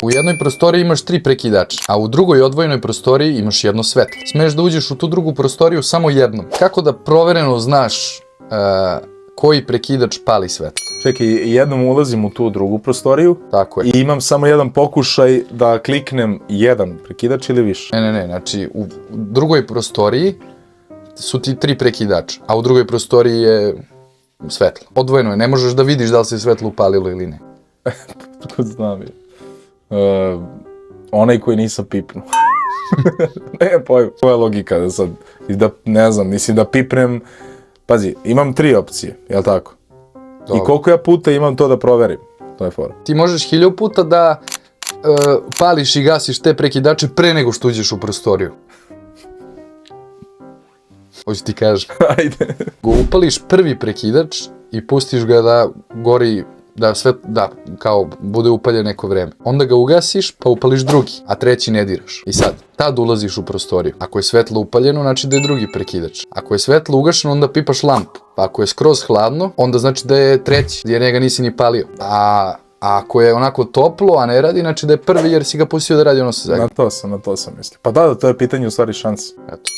U jednoj prostoriji imaš 3 prekidača, a u drugoj odvojenoj prostoriji imaš jedno svetlo. Smeš da uđeš u tu drugu prostoriju samo jednom. Kako da provereno znaš koji prekidač pali svetlo? Čekaj, jednom ulazim u tu drugu prostoriju Tako je. i imam samo jedan pokušaj da kliknem jedan prekidač ili više. Ne, znači u drugoj prostoriji su ti 3 prekidača, a u drugoj prostoriji je svetlo. Odvojeno je, ne možeš da vidiš da li se svetlo upalilo ili ne. Znam je. Onaj koji nisam pipnuo. Ne, koja je logika da sad, ne znam, mislim da pipnem, pazi, imam 3 opcije, jel tako? Dobro. I koliko ja puta imam to da proverim, to je fora. Ti možeš 1000 puta da pališ i gasiš te prekidače pre nego što uđeš u prostoriju. Hoću ti kažem. Ajde. Upališ prvi prekidač i pustiš ga da gori, da kao bude upaljen neko vreme. Onda ga ugasiš pa upališ drugi, a treći ne diraš. I sad, tad ulaziš u prostoriju. Ako je svetlo upaljeno, znači da je drugi prekidač. Ako je svetlo ugašeno, onda pipaš lampu. Pa ako je skroz hladno, onda znači da je treći, jer njega nisi ni palio. A ako je onako toplo, a ne radi, znači da je prvi jer si ga pustio da radi, ono se zagrije. Na to sam mislio. Pa da, to je pitanje u stvari šanse. Eto.